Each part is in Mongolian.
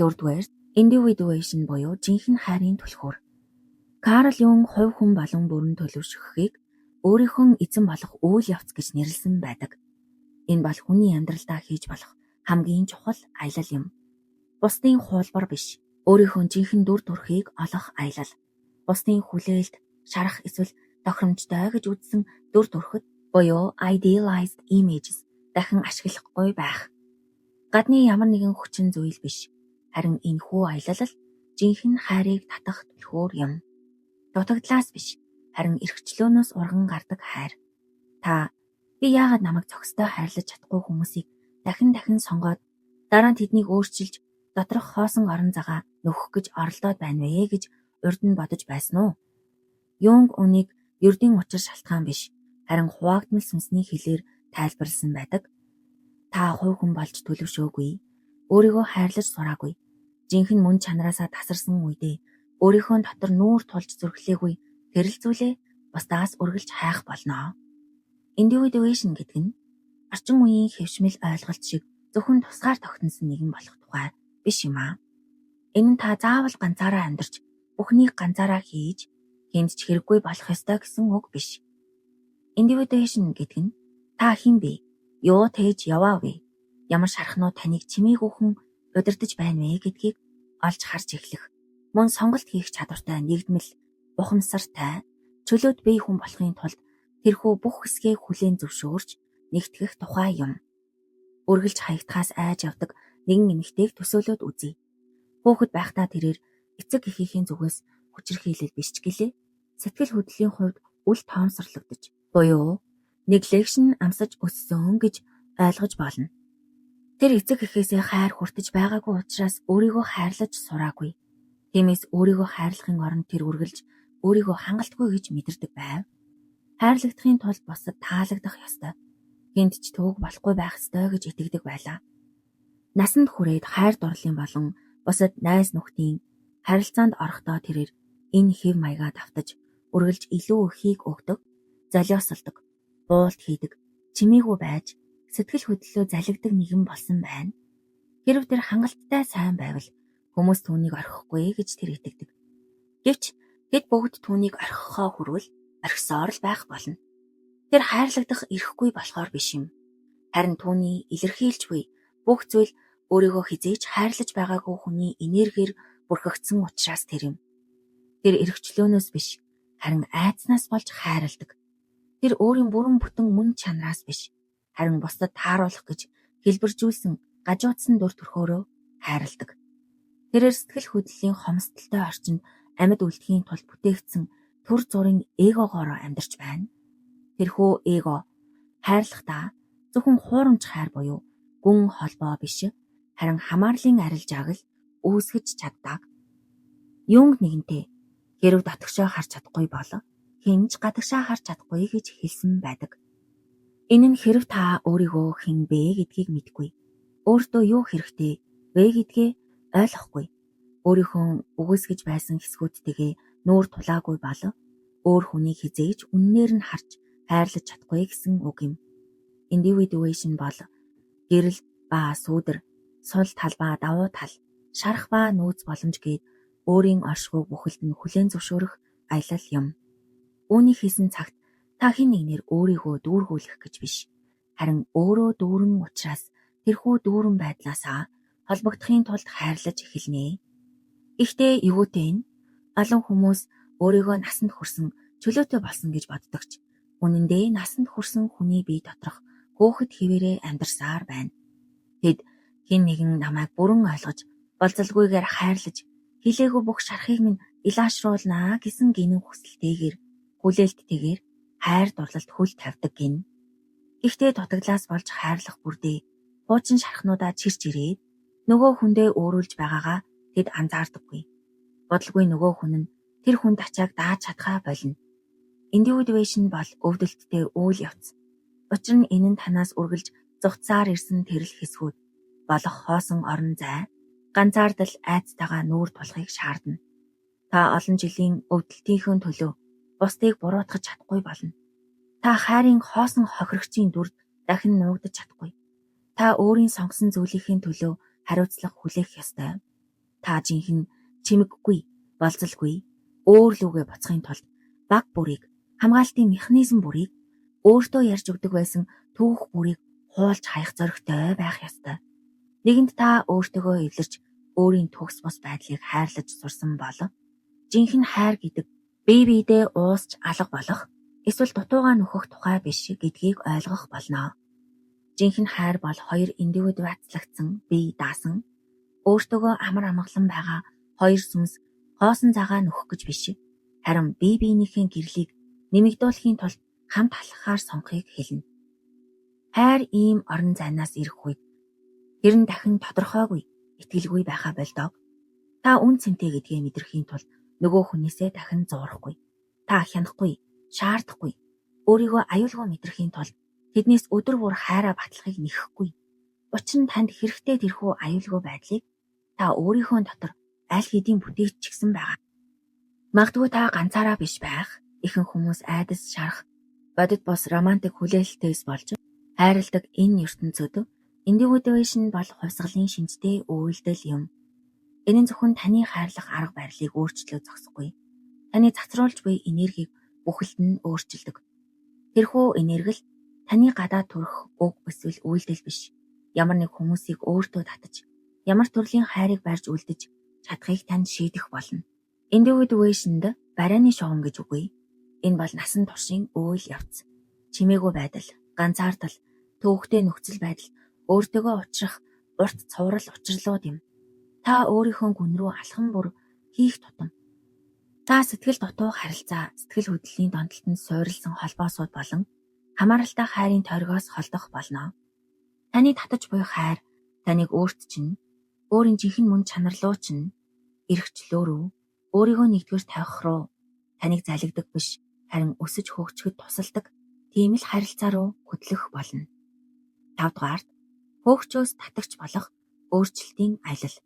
Дөрөвдүгээр, individuation буюу жинхэнэ хайрын түлхүүр. Карл Юнг хувь хүн болон бүрэн төлөвшөхийг өөрийнхөө эзэн болох үйл явц гэж нэрлсэн байдаг. Энэ бол хүний амьдралдаа хийж болох хамгийн чухал аялал юм. Бусдын хуулбар биш. Өөрийнхөө жинхэнэ дүр төрхийг олох аялал. Бусдын хүлээлт, шарах эсвэл тохиромжтой гэж үзсэн дүр төрхөд буюу idealized images дахин ашиглахгүй байх. Гадны ямар нэгэн хүчин зүйл биш. Харин энэхүү аялал жинхэнэ хайрыг татах түлхүүр юм. Дутагдлаас биш. Харин эрхчлөөнөөс урган гардаг хайр. Та би яагаад намайг зохистой хайрлаж чадахгүй хүмүүсийг дахин сонгоод дараа нь тэднийг өөрчилж доторх хоосон орон загаа нөхөх гэж оролдоод байна вэ гэж урд нь бодож байсан уу? Юнг үнийг ердийн учир шалтгаан биш. Харин хуваагдмал сүнсний хэлээр тайлбарласан байдаг. Та хувь хүн болж төлөвшөөгүй. Өөрийгөө хайрлаж сураагүй. Жинхэнэ мөн чанараасаа тасарсан үедээ өөрийнхөө дотор нүүр тулж зүрхлээгүй тэрэл зүйлээ бусдаас үргэлж хайх болно. Individuation гэдэг нь орчин үеийн хэвшмэл ойлголт шиг зөвхөн тусгаар тогтносон нэгэн болох тухай биш юм аа. Энэ нь та заавал ганцаараа амьдарч бүхнийг ганцаараа хийж хинт ч хэрэггүй болох ёстой гэсэн үг биш. Individuation гэдэг нь та хэн бэ? Юу тээж яваа вэ? Ямар шархнууд таныг чимээгүйхэн удирдах байна вэ гэдгийг олж харж эхлэх. Мөн сонголт хийх чадвартай нэгдмэл, ухамсартай, чөлөөт бие хүн болохын тулд тэрхүү бүх хэсгээ хүлээн зөвшөөрч нэгтгэх тухай юм. Үргэлж хаягдахаас айж явдаг нэгэн эмэгтэйг төсөөлөд үзье. Хүүхэд байхдаа тэрээр эцэг эхийнхээ зүгээс хүчирхийлэл биш ч гэлээ сэтгэл хөдлөлийн хувьд үл тоомсорлогдож буюу neglect амсаж өссөн гэж ойлгож болно. Тэр эцэг эхээсээ хайр хүртэж байгаагүй учраас өөрийгөө хайрлаж сураагүй. Тиймээс өөрийгөө хайрлахын оронд тэр үргэлж өөрийгөө хангалтгүй гэж мэдэрдэг байв. Хайрлагдахын тулд бусад таалагдах ёстой. Хинт ч төвөг болохгүй байх ёстой гэж итгэдэг байлаа. Насанд хүрээд хайр дурлалын болон бусад найз нөхдийн харилцаанд орохдоо тэрээр энэ хэв маягаа давтаж үргэлж илүү ихийг өгдөг, золиосолдог, буулт хийдэг, чимээгүй байж сэтгэл хөдлөлөө залгидаг нэгэн болсон байна. Хэрв тэр хангалттай сайн байвал хүмүүс түүнийг орхихгүй гэж тэр итгэдэг. Гэвч тэд бүгд түүнийг орхихоо хүрвэл орхисоор л байх болно. Тэр хайрлагдах эрхгүй болохоор биш юм. Харин түүний илэрхийлжгүй бүх зүйл өөрийгөө хизээж хайрлаж байгаагүй хүний энергиэр бүрхэгдсэн учраас тэр юм. Тэр эрхчлөөнөөс биш, харин айдснаас болж хайрладаг. Тэр өөрийн бүрэн бүтэн мөн чанараас биш, харин бусдад тааруулах гэж хэлбэржүүлсэн гажуудсан дүр төрхөөрөө хайрладаг. Тэрээр сэтгэл хөдлөлийн хомсдолтой орчинд амьд үлдэхийн тулд бүтээгдсэн төр зургийн эгогоор амьдарч байна. Тэрхүү эго хайрлахдаа зөвхөн хуурамч хайр буюу гүн холбоо биш, харин хамаарлын арилжааг л үүсгэж чаддаг. Юнг нэгэнтээ хэрв дотгошоо харж чадахгүй бол хинж гадагшаа харж чадахгүй гэж хэлсэн байдаг. Энэ нь хэрв та өөрийгөө хэн бэ гэдгийг мэдгүй, өөртөө юу хэрэгтэй вэ гэдгээ ойлгохгүй, өөрийнхөө үгүйсгэж байсан хэсгүүдтэйгээ нүүр тулаагүй бол өөр хүнийг хизээж үннээр нь харж хайрлаж чадахгүй гэсэн үг юм. Individuation бол гэрэл ба сүүдэр, сул тал ба давуу тал, шарах ба нөөц боломж гээд өөрийн оршихуйг бүхэлд нь хүлээн зөвшөөрөх аялал юм. Үүнийг хийсэн цагт та хэн нэгнэр өөрийгөө дүүргүүлэх гэж биш, харин өөрөө дүүрэн учраас тэрхүү дүүрэн байдлаасаа холбогдохын тулд хайрлаж эхэлнэ. Гэхдээ юутэй энэ? Олон хүмүүс өөрийгөө насанд хүрсэн чөлөөтэй болсон гэж боддогч үнэн дээр насанд хүрсэн хүний бие доторх хөөхд хിവэрээ амьдарсаар байна. Тэд хэн нэгэн намайг бүрэн ойлгож болзолгүйгээр хайрлаж хилээгүй бүх шархыг минь илаашруулнаа гэсэн гинэн хүсэлтэйгээр хүлээлттэйгээр хайр дурлалт хүл тавьдаг гин. Гэхдээ дутагдлаас болж хайрлах бүрдээ хуучин шархнуудаа чирч ирээд нөгөө хүндээ өөрүүлж байгаагаа тэд анзаардаггүй. Бодлого нөгөө хүн нь тэр хүнд ачааг дааж чадхаа болно. Individuation бол өвдөлттэй үйл явц. Учир нь энэ нь танаас үргэлж зугцаар ирсэн тэрл хэсгүүд болох хоосон орон зай, ганцаардал айцтайгаа нүүр тулахыг шаардна. Та олон жилийн өвдөлтийнхөө төлөө бусдыг буруутгах чадахгүй болно. Та хайрын хоосон хохирогчийн дүрд дахин нуугдаж чадахгүй. Та өөрийн сонгосон зүйлийнхээ төлөө хариуцлага хүлээх ёстой. Та жинхэнэ чимэггүй, болзолгүй, өөр лүгээ буцахын тулд баг бүрийг, хамгаалтын механизм бүрийг, өөртөө ярьж өгдөг байсан түүх бүрийг хуулж хаях зоригтой байх ёстой. Нэгэнд та өөртөөгөө эвлэрч өөрийн төгс бус байдлыг хайрлаж сурсан бол жинхэнэ хайр гэдэг бие биедээ уусч алга болох эсвэл дутуугаа нөхөх тухай биш гэдгийг ойлгох болно. Жинхэнэ хайр бол хоёр индивидуализлагдсан, бие даасан, өөртөөгөө амар амгалан байгаа хоёр сүнс хоосон цагаа нөхөх гэж биш. Харин бие биенийхээ гэрлийг нэмэгдүүлэхийн тулд хамт алхахаар сонгохыг хэлнэ. Хайр ийм орон зайнаас ирэх үед тэр нь дахин тодорхойгүй, итгэлгүй байхаа болдог. Та үн цэнтэй гэдгээ мэдрэхийн тулд нөгөө хүнээсээ дахин зуурахгүй. Та хянахгүй, шаардахгүй, өөрийгөө аюулгүй мэдрэхийн тулд тэднээс өдөр бүр хайраа батлахыг нэхэхгүй. Учир нь танд хэрэгтэй тэрхүү аюулгүй байдлыг та өөрийнхөө дотор аль хэдийн бүтээч ч гэсэн байгаа. Магадгүй та ганцаараа биш байх, ихэнх хүмүүс айдас шарах, бодит бус романтик хүлээлтээс болж хайрладаг энэ ертөнцөд индивидуашн бол хувьсгалын шинжтэй үйлдэл юм. Энэ нь зөвхөн таны хайрлах арга барилыг өөрчлөө зогсохгүй. Таны цацруулж буй энергийг бүхэлд нь өөрчилдөг. Тэрхүү энерги л таны гадаад төрөх уг эсвэл үйлдэл биш. Ямар нэг хүмүүсийг өөртөө татаж, ямар төрлийн хайрыг барьж үлдэж чадахыг танд шийдэх болно. Индивидуашнд барианы шугам гэж үгүй. Энэ бол насан туршийн үйл явц. Чимээгүй байдал, ганцаардал, төвөгтэй нөхцөл байдал өөртөөгөө учрах урт цуврал учрлууд юм. Та өөрийнхөө гүн рүү алхам бүр хийх тутам. Та сэтгэл дутуу харилцаа, сэтгэл хөдлөлийн донтолтод суурилсан холбоосууд болон хамааралтай хайрын тойргоос холдох болно. Таны татаж буй хайр таныг өөрт чинь, өөрийн жинхэнэ мөн чанар руу чинь, эрхчлөө рүү, өөрийгөө нэгдүгээр тавих руу таныг залгидаг биш, харин өсөж хөгжөхөд тусалдаг тийм л харилцаа руу хөтлөх болно. 5 дугаарт хөөгчөөс татагч болох өөрчлөлтийн аялал.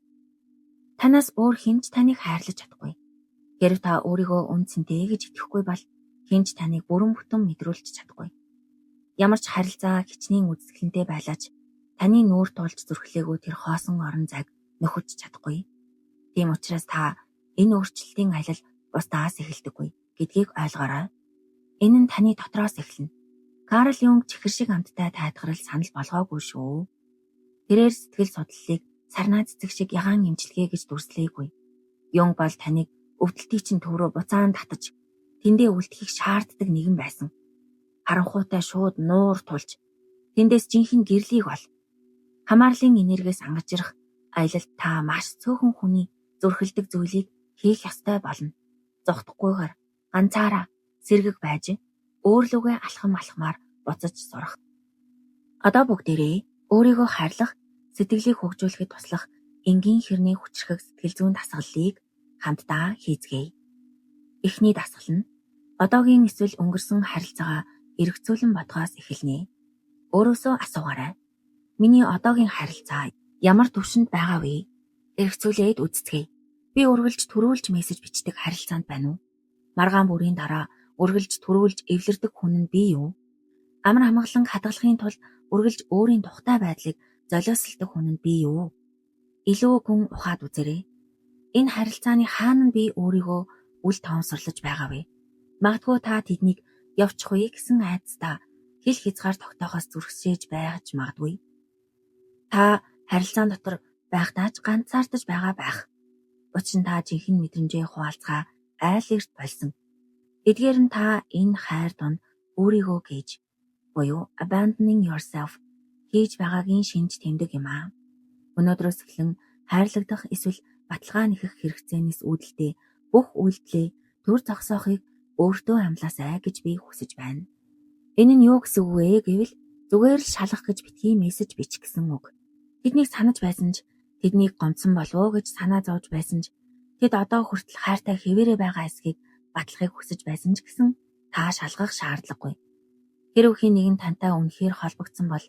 Танаас өөр хинч таныг хайрлаж чадахгүй. Гэвч та өөрийгөө үн цэнтэй гэж итгэхгүй бол хинч таныг бүрэн бүтэн мэдрүүлж чадахгүй. Ямар ч харилцаа хичнээн үзэсгэлэнтэй байлаач таны нүүр тулж зүрхлээгүү тэр хоосон орон зайг нөхөж чадахгүй. Тийм учраас та энэ өөрчлөлтийн аялал бусдаас эхэлдэггүй гэдгийг ойлгоорой. Энэ нь таны дотроос эхэлнэ. Карл Юнг чихэр шиг амттай тайлгарл санал болгоогүй шүү. Тэрээр сэтгэл судлалыг сарнаа цэцэг шиг ягаан имчилгээ гэж дүрслээгүй. Юнг бол таныг өвдөлтийн чинь төв рүү буцаан татаж тэндээ үлдэхийг шаарддаг нэгэн байсан. Харанхуйтай шууд нуур тулж тэндээс жинхэнэ гэрлийг бол хамаарлын энергиэс ангажрах аялалд та маш цөөхөн хүний зүрхэлдэг зүйлийг хийх ёстой болно. Зогтохгүйгээр ганцаараа сэргэг байж өөрлөгөө алхамаар буцаж сурах. Одоо бүгдээрээ өөрийгөө хайрлах, сэтгэлийг хөгжүүлэхэд туслах энгийн хэрний хүчрхэг сэтгэл зүйн дасгалыг хамтдаа хийцгээе. Эхний дасгал нь одоогийн эсвэл өнгөрсөн харилцаагаа эргцүүлэн бодохоос эхэлнэ. Өөрөөсөө асуугаарай. Миний одоогийн харилцаа ямар түвшинд байгаа вэ? Эргцүүлээд үзцгээе. Би үргэлж төрүүлж мессеж бичдэг харилцаанд байна уу? Маргаан бүрийн дараа үргэлж төрүүлж эвлэрдэг хүн нь би юу? Амар амгалан хадгалахын тулд үргэлж өөрийн тухтай байдлыг золиосолдог хүн нь би юу? Илүү гүн ухаад үзээрэй. Энэ харилцааны хаана нь би өөрийгөө үл тоомсорлож байгаа вэ? Магадгүй та тэднийг явчихъя гэсэн айдастаа хэл хязгаар тогтоохоос зүрхсээж байж магадгүй. Та харилцаан дотор байхдаа ч ганцаардаж байгаа байх. Учир нь та жинхэнэ мэдрэмжээ хуваалцгаа айл эрт болсон. Эдгээр нь та энэ хайр донд өөрийгөө гэж буюу abandoning yourself хийж байгаагийн шинж тэмдэг юм аа. Өнөөдрөөс эхлэн хайрлагдах эсвэл баталгаа нэхэх хэрэгцээнээс үүдэлтэй бүх үйлдэлээ төр зогсоохыг өөртөө амлаасай гэж би хүсэж байна. Энэ нь юу гэсэн үг вэ гэвэл зүгээр л шалгах гэж битгий мессеж бич гэсэн үг. Тэднийг санаж байсан ч тэднийг гомдсон болов уу гэж санаа зовж байсан ч тэд одоо хүртэл хайртай хэвээрээ байгаа эсэхийг батлахыг хүсэж байсан ч гэсэн та шалгах шаардлагагүй. Хэрвээ хин нэгэн тантай үнэхээр холбогдсон бол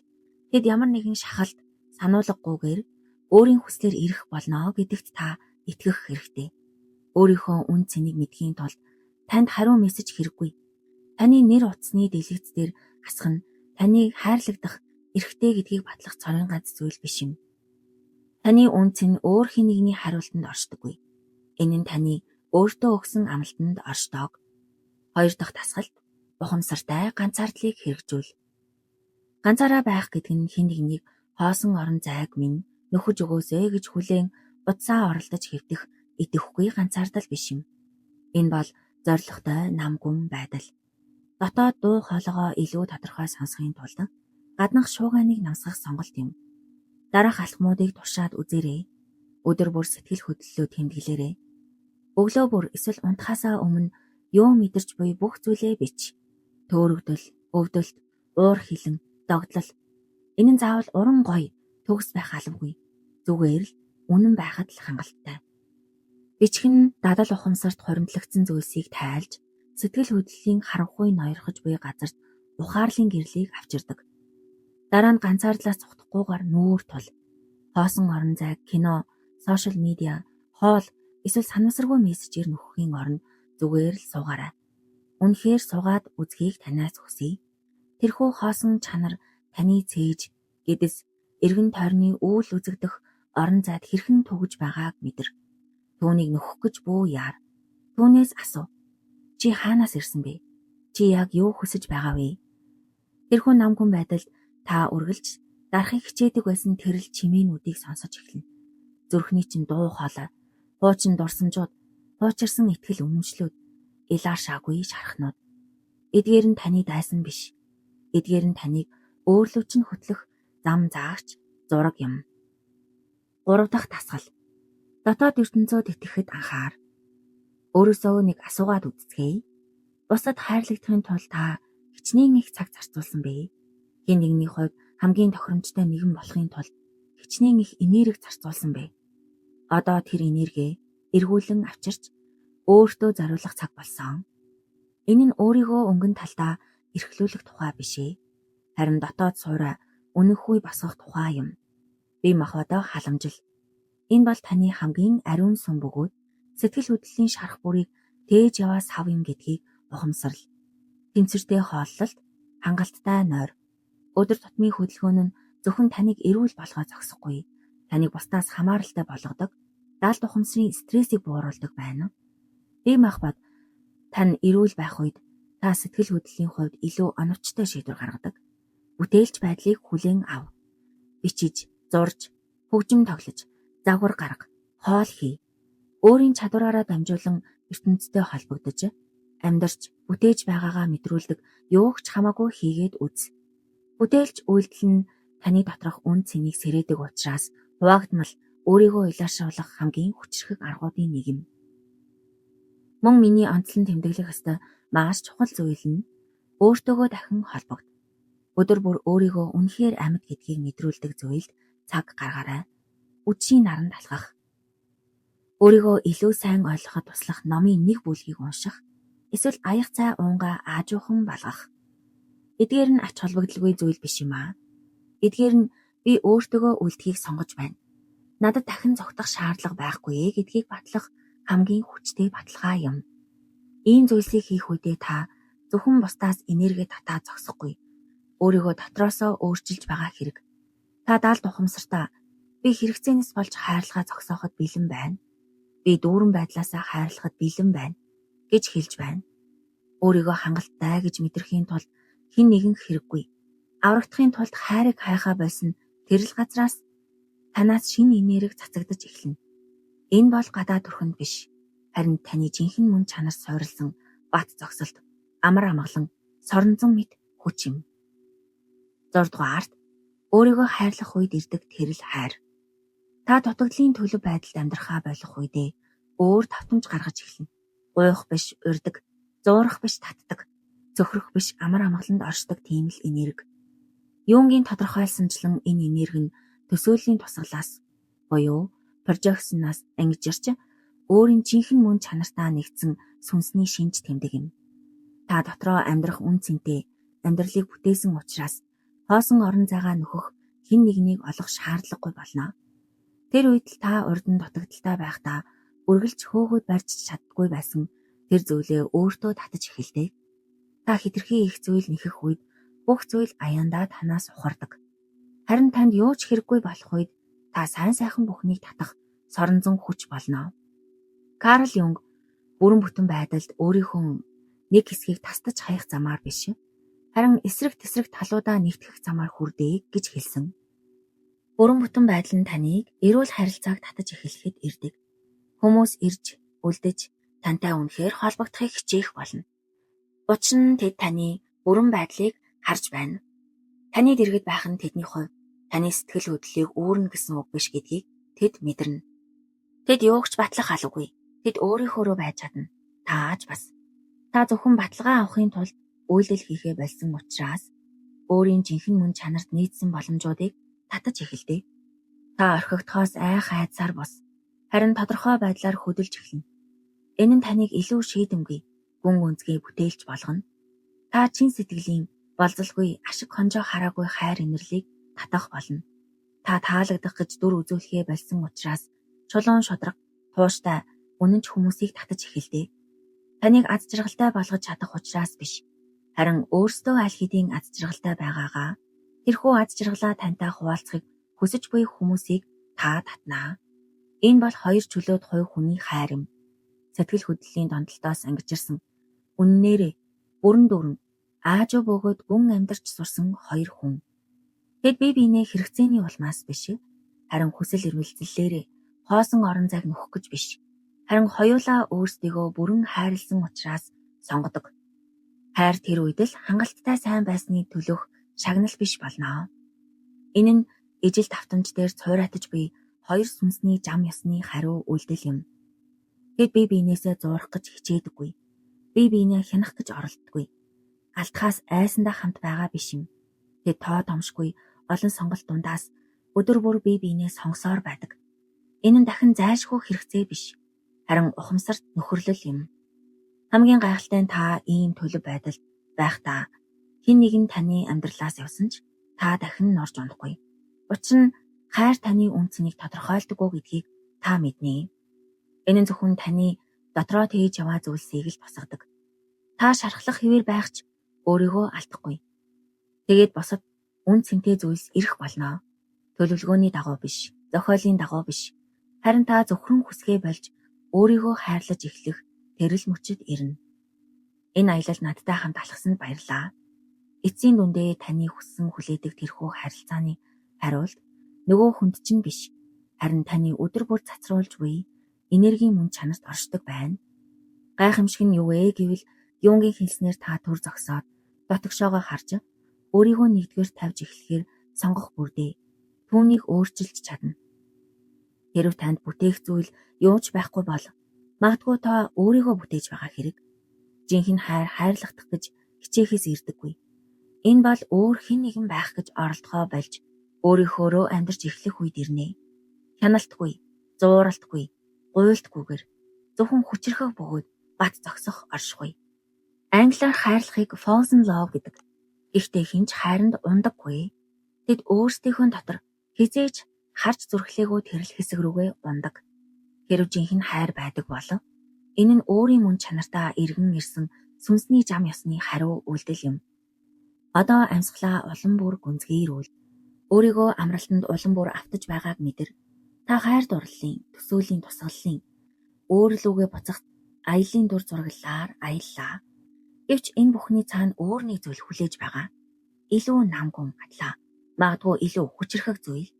тэд ямар нэгэн шахалт сануулгагүйгээр өөрийн хүслээр ирэх болно гэдэгт та итгэх хэрэгтэй. Өөрийнхөө үн цэнийг мэдхийн тулд танд хариу мессеж хэрэггүй. Таны нэр утасны дэлгэц дээр хасах нь таныг хайрлагдах эрхтэй гэдгийг батлах цорын ганц зүйл биш юм. Таны үнц нь өөр хэн нэгний хариултанд оршдоггүй. Энэ нь таны өөртөө өгсөн амлалтанд оршдог. Хоёр дахь дасгалт ухамсартай ганцаардлыг хэрэгжүүл. Ганцаараа байх гэдэг нь хэн нэгнийг хоосон орон зайг минь нөхөж өгөөсэй гэж хүлээн утсаа оролдож хэвтэх идэвхгүй ганцаардал биш юм. Энэ бол зоригтой намгүн байдал. Дотоод дуу хоолойгоо илүү тодорхой сонсохын тулд гаднах шуугианыг намсгах сонголт юм. Дараах алхмуудыг туршаад үзээрэй. Өдөр бүр сэтгэл хөдлөлөө тэмдэглээрэй. Өглөө бүр эсвэл унтахаасаа өмнө юу мэдэрч буй бүх зүйлээ бич. Төөрөгдөл, өвдөлт, уур хилэн, догдлол. Энэ нь заавал уран гоё, төгс байх албагүй. Зүгээр л үнэн байхад л хангалттай. Бичих нь дадал ухамсарт хуримтлагдсан зүйлсийг тайлж, сэтгэл хөдлөлийн харанхуй ноёрхож буй газарт ухаарлын гэрлийг авчирдаг. Дараа нь ганцаардлаас цухдахгүйгээр нүүр тул. Хоосон орон зайг кино, сошиал медиа, хоол эсвэл санамсаргүй мессежээр нөхөхийн оронд зүгээр л суугаарай. Үнэхээр суугаад үзхийг танаас хүсье. Тэрхүү хоосон чанар таны цээж, гэдэс, эргэн тойрны үйл үзэгдэх орон зайд хэрхэн түгэж байгааг мэдэр. Түүнийг нөхөх гэж бүү яар. Түүнээс асуу. Чи хаанаас ирсэн бэ? Чи яг юу хүсэж байгаа вэ? Тэрхүү намгүн байдалд та үргэлж дарахыг хичээдэг байсан тэрл чимээнүүдийг сонсож эхэлнэ. Зүрхний чинь дуу хоолой, хуучин дурсамжууд, хуучирсан итгэл үнэмшлүүд, илаашаагүй шархнууд. Эдгээр нь таны дайсан биш. Эдгээр нь таныг өөрлөв чинь хөтлөх зам заагч зураг юм. 3 дахь дасгал. Дотоод ертөнцөд итгэхэд анхаар. Өөрөөсөө нэг асуугаад үзцгээе. Бусад хайрлагдахын тулд та хичнээн их цаг зарцуулсан бэ? Хэн нэгний хувьд хамгийн тохиромжтой нэгэн болохын тулд хичнээн их энерги зарцуулсан бэ? Одоо тэр энерги эргүүлэн авчирч өөртөө зориулах цаг болсон. Энэ нь өөрийгөө өнгөн талдаа эрхлүүлэх тухай биш ээ. Харин дотоод суурай үнэнгүй босгох тухай юм. Бие махбодоо халамжил. Энэ бол таны хамгийн ариун сүм бөгөөд сэтгэл хөдлөлийн шарах бүрийг тээж яваа сав юм гэдгийг ухамсарл. Тэнцвэртэй хооллолт, хангалттай нойр. Өдөр тутмын хөдөлгөөн нь зөвхөн таныг эрүүл болгоо зогсохгүй. Таныг бусдаас хамааралтай болгодог, даалд ухамсарын стрессийг бууруулдаг байна. Бие махбод тань эрүүл байх үед та сэтгэл хөдлөлийн хувьд илүү оновчтой шийдвэр гаргадаг. Бүтээлч байдлыг хүлээн ав. Бичиж, зурж, хөгжим тоглож, загвар гарга, хоол хий. Өөрийн чадвараараа дамжуулан ертөнцтэй холбогдож, амьдарч, бүтээж байгаагаа мэдрүүлдэг юуг ч хамаагүй хийгээд үз. Бүтээлч үйлдэл нь таны доторх үн цэнийг сэрээдэг учраас хуваагдмал өөрийгөө илаашруулах хамгийн хүчрхэг аргуудын нэг юм. Мөн миний онцлон тэмдэглэх ёстой маш чухал зүйл нь өөртөөгөө дахин холбогд. Өдөр бүр өөрийгөө үнэхээр амьд гэдгийг мэдрүүлдэг зүйлд цаг гаргаарай. Үдшийн наранд алхах. Өөрийгөө илүү сайн ойлгоход туслах номын нэг бүлгийг унших, эсвэл аяг цай уунгаа аажуухан балгах. Эдгээр нь ач холбогдолгүй зүйл биш юм аа. Эдгээр нь би өөртөөгөө үлдэхийг сонгож байна. Надад дахин зогтох шаардлага байхгүй гэдгийг батлах хамгийн хүчтэй баталгаа юм. Ийм зүйлсийг хийх үедээ та зөвхөн бусдаас энерги татаад зогсохгүй. Өөрийгөө дотроосоо өөрчилж байгаа хэрэг. Та даалд ухамсартаа би хэрэгцээнээс болж хайрлахаа зогсооход бэлэн байна. Би дүүрэн байдлаасаа хайрлахад бэлэн байна гэж хэлж байна. Өөрийгөө хангалттай гэж мэдрэхийн тулд хэн нэгэн хэрэггүй. Аврагдахын тулд хайрыг хайхаа болсон тэрл газраас танаас шинэ энерги цацагдаж эхэлнэ. Энэ бол гадаа төрхөнд биш. Харин таны жинхэнэ мөн чанар суурилсан бат зогсолт, амар амгалан, соронзон мэт хүч юм. 6 дугаарт өөрийгөө хайрлах үед ирдэг тэрл хайр. Та дутагдлын төлөв байдалд амьдрахаа болох үедээ өөр давтамж гаргаж эхэлнэ. Гуйх биш, урьдаг, зуурах биш, татдаг, цөхрөх биш, амар амгаланд оршдог тийм л энерги. Юнгийн тодорхойлсончлон энэ энерги нь төсөөллийн тусгалаас буюу прожекцнаас ангижирч өөрийн жинхэнэ мөн чанартаа нэгдсэн сүнсний шинж тэмдэг юм. Та дотроо амьдрах үн цэнтэй амьдралыг бүтээсэн учраас хоосон орон зайгаа нөхөх хэн нэгнийг олох шаардлагагүй болно. Тэр үед л та урд нь дутагдaltaй байхдаа үргэлж хөөгөөд барьж чаддгүй байсан тэр зүйлээ өөртөө татаж эхэлдэг. Та хэтэрхий их зүйл нэхэх үед бүх зүйл аяндаа танаас ухардаг. Харин танд юу ч хэрэггүй болох үед та сайн сайхан бүхнийг татах соронзон хүч болно. Карл Юнг бүрэн бүтэн байдалд өөрийнхөө нэг хэсгийг тасдаж хаях замаар биш, харин эсрэг тесрэг талуудаа нэгтгэх замаар хүрдэг гэж хэлсэн. Бүрэн бүтэн байдал нь таныг эрүүл харилцааг татаж эхлэхэд ирдэг. Хүмүүс ирж, үлдэж, тантай үнэхээр холбогдохыг хичээх болно. Учир нь тэд таны бүрэн байдлыг харж байна. Таны дэргэд байх нь тэдний хувьд таны сэтгэл хөдлөлийг үүрнэ гэсэн үг биш гэдгийг тэд мэдэрнэ. Тэд юугч батлах алгүй. Тэд өөрийнхөөрөө байж чадна. Та ааж бас. Та зөвхөн баталгаа авахын тулд үйлдэл хийхээ болсон учраас өөрийн жинхэнэ мөн чанарт нийцсэн боломжуудыг татаж эхэлдэг. Та орхигдохоос айцаар бос. Харин тодорхой байдлаар хөдөлж эхэлнэ. Энэ нь таныг илүү шийдэмгүй, гүн гүнзгий бүтээлч болгоно. Та чин сэтгэлийн болзолгүй, ашиг хонжоо хараагүй хайр инэрлийг татах болно. Та таалагдах гэж дүр үзүүлэхээ болсон учраас чулуун шудраг, тууштай, үнэнч хүмүүсийг татаж эхэлдэг. Таныг аз жаргалтай болгож чадах учраас биш. Харин өөрсдөө аль хэдийн аз жаргалтай байгаагаа тэрхүү аз жаргалаа тантай хуваалцахыг хүсэж буй хүмүүсийг та татнаа. Энэ бол хоёр чөлөөт хувь хүний хайр юм. Сэтгэл хөдлөлийн донтолтоос ангижирсан, үннээрээ бүрэн дүүрэн аажуу бөгөөд гүн амьдарч сурсан хоёр хүн. Тэд бие биенээ хэрэгцээний улмаас биш, харин хүсэл эрмэлзлээрээ хоосон орон зайг нөхөх гэж биш. Харин хоёулаа өөрсдийгөө бүрэн хайрлсан учраас сонгодог. Хайр тэр үед л хангалттай сайн байсны төлөөх шагнал биш болно. Энэ нь ижил давтамж дээр цуйраатаж буй хоёр сүнсний зам ёсны хариу үйлдэл юм. Тэд бие биенээсээ зуурах гэж хичээдэггүй. Бие биенээ хянах гэж оролддоггүй. Алдхаас айсандаа хамт байгаа биш юм. Тэд тоо томшгүй олон сонголт дундаас өдөр бүр бие биенээ сонгосоор байдаг. Энэ нь дахин зайлшгүй хэрэгцээ биш. Харин ухамсарт нөхөрлөл юм. Хамгийн гайхалтай нь та ийм төлөв байдалд байхдаа хэн нэгэн таны амьдралаас явсан ч та дахин норж унахгүй. Учир нь хайр таны үнцнийг тодорхойлдоггүй гэдгийг та мэднэ. Энэ нь зөвхөн таны дотроо тээж яваа зүйлсийг л тусгадаг. Та шархлах хэвээр байх ч өөрийгөө алдахгүй. Тэгээд босод үн цэнтэй зүйлс ирэх болно. Төлөвлөгөөний дагуу биш, зохиолын дагуу биш. Харин та зөвхөн хүсгээ болж өөрийгөө хайрлаж эхлэх тэрэл мөчөд ирнэ. Энэ аялал надтай хамт алхсанд баярлалаа. Эцсийн дүндээ таны хүссэн хүлээдэг тэрхүү харилцааны хариулт нөгөө хүнд чинь биш, харин таны өдөр бүр цацруулж буй энергийн мөн чанарт оршдог байна. Гайхамшиг нь юу вэ гэвэл Юнгийн хэлснээр та төр зогсоод дотогшоогоо харж өөрийгөө нэгдүгээр тавьж эхлэхээр сонгох бүрдээ түүнийг өөрчилж чадна. Хэрв танд бүтээх зүйл юуч байхгүй бол магадгүй та өөрийгөө бүтээж байгаа хэрэг. Жинхэнэ хайр хайрлахдах гэж хичээхээс ирдэггүй. Энэ бол өөр хэн нэгэн байх гэж оролдохоо болж өөрийнхөөрөө амьдарч эхлэх үед ирнэ. Хяналтгүй, зууралтгүй, гуйлтгүйгээр зөвхөн хүчрхэг бөгөөд бат зогсох оршихуй. Англиар хайрлахыг false in love гэдэг. Гэхдээ хинч хайранд ундаггүй. Тэд өөрсдийнхөө дотор хизээж харж зүрхлээгөө тэрл хэсэг рүүгээ ундаг. Хэрв жинхэнэ хайр байдаг бол энэ нь өөрийн мөн чанартаа эргэн ирсэн сүнсний зам ёсны хариу үйлдэл юм. Одоо амьсгалаа улам бүр гүнзгийрүүл. Өөрийгөө амралтанд улам бүр автаж байгааг мэдэр. Та хайр дурлалын, төсөөлийн тусгаллын өөрлөгөө буцах аялын дур зураглалаар аяллаа. Гэвч энэ бүхний цаана өөр нэг зүйл хүлээж байгаа. Илүү намгүн атлаа. Магадгүй илүү хүчрхэг зүйл.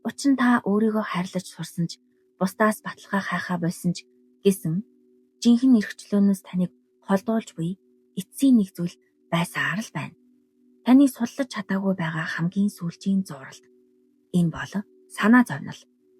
Учир нь та өөрийгөө хайрлаж сурсан ч бусдаас баталгаа хайхаа болсон ч гэсэн жинхэнэ эрхчлөөнөөс таныг холдуулж буй эцсийн нэг зүйл байсаар л байна. Таны судлаж чадаагүй байгаа хамгийн сүүлчийн зуралт. Энэ бол санаа зовнил.